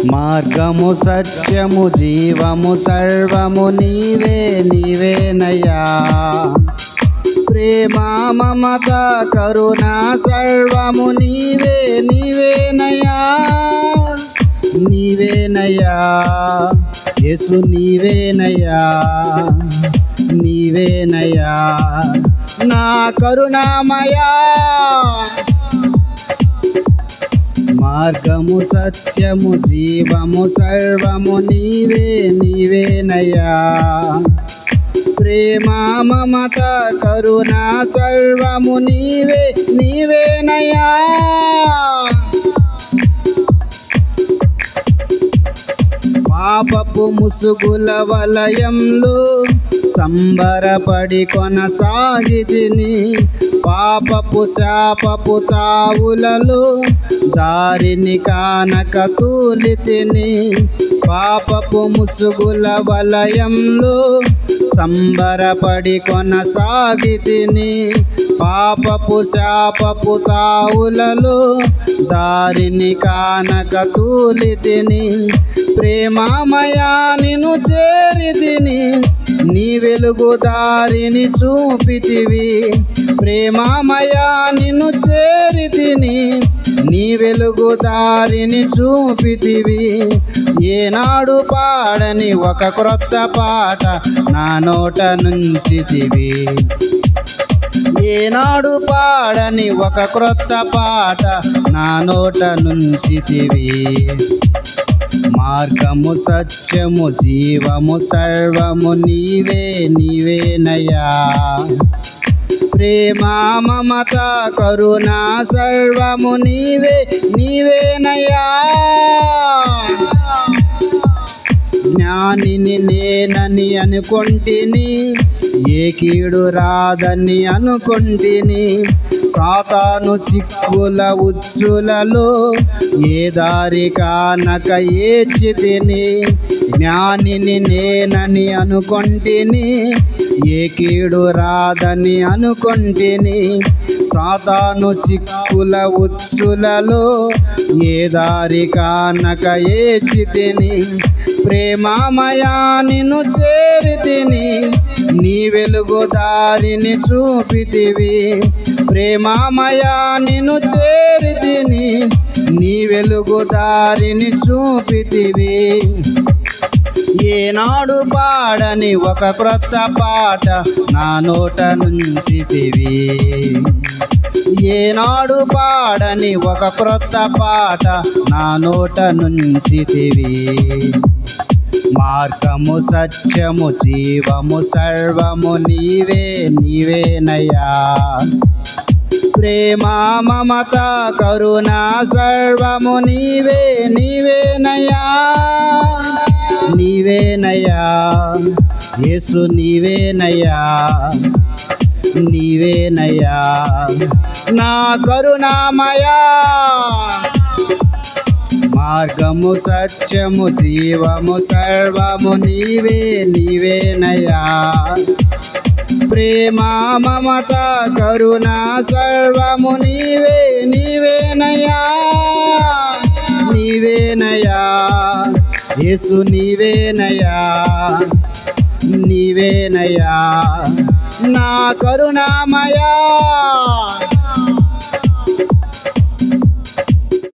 మార్గము సత్యము జీవము సర్వము నీవే నీవేనయ్యా. ప్రేమ మమత కరుణ సర్వము నీవే నీవేనయ్యా. నీవేనయ్యా యేసు నీవేనయ్యా. నీవేనయ్యా నా కరుణామయా. మార్గము సత్యము జీవము సర్వము నీవే నీవేనయ్యా. ప్రేమ మమత కరుణ సర్వము నీవే నీవేనయ్యా. పాపపు ముసుగుల వలయంలో సంబరపడి కొనసాగితిని. పాపపు శాపపు తావులలో దారిని కానక తూలితిని. పాపపు ముసుగుల వలయంలో సంబరపడి కొనసాగితిని. పాపపు శాపపు తావులలో దారిని కానక తూలితిని. ప్రేమమయా నిన్ను చేరితిని, నీ వెలుగు దారిని చూపితివి. ప్రేమమయా నిన్ను చేరితిని, నీ వెలుగు దారిని చూపితివి. ఏనాడు పాడని ఒక క్రొత్త పాట నా నోట నుంచితివి. ఏనాడు పాడని ఒక క్రొత్త పాట నా నోట నుంచితివి. మార్గము సత్యము జీవము సర్వము నీవే నీవేనయ్యా. ప్రేమ మమత కరుణ సర్వము నీవే నీవేనయ్యా. జ్ఞానిని నేనని అనుకొంటిని, ఏ కీడు రాదని అనుకొంటిని. సాతాను చిక్కుల ఉచ్చులలో ఏ దారి కానక ఏడ్చితిని. జ్ఞానిని నేనని అనుకొంటిని, ఏ కీడు రాదని అనుకొంటిని. సాతాను చిక్కుల ఉచ్చులలో ఏ దారి కానక ఏడ్చితిని. ప్రేమమయా నిన్ను చేరితిని, నీ వెలుగు దారిని చూపితివి. ప్రేమమయా నిన్ను చేరితిని, నీ వెలుగు దారిని చూపితివి. ఏనాడు పాడని ఒక క్రొత్త పాట నా నోట నుంచితివి. ఏనాడు పాడని ఒక క్రొత్త పాట నా నోట నుంచితివి. మార్గము సత్యము జీవము సర్వము నీవే నీవేనయ్యా. ప్రేమ మమత కరుణ సర్వము నీవే నీవేనయ్యా. నీవేనయ్యా యేసు నీవేనయ్యా. నీవేనయ్యా నా కరుణామయా. మార్గము సత్యము జీవము సర్వము నీవే నీవేనయ్యా. ప్రేమ మమత కరుణ సర్వము నీవే నీవేనయ్యా. నీవేనయ్యా యేసు నీవేనయ్యా. నీవేనయ్యా నా కరుణామయా.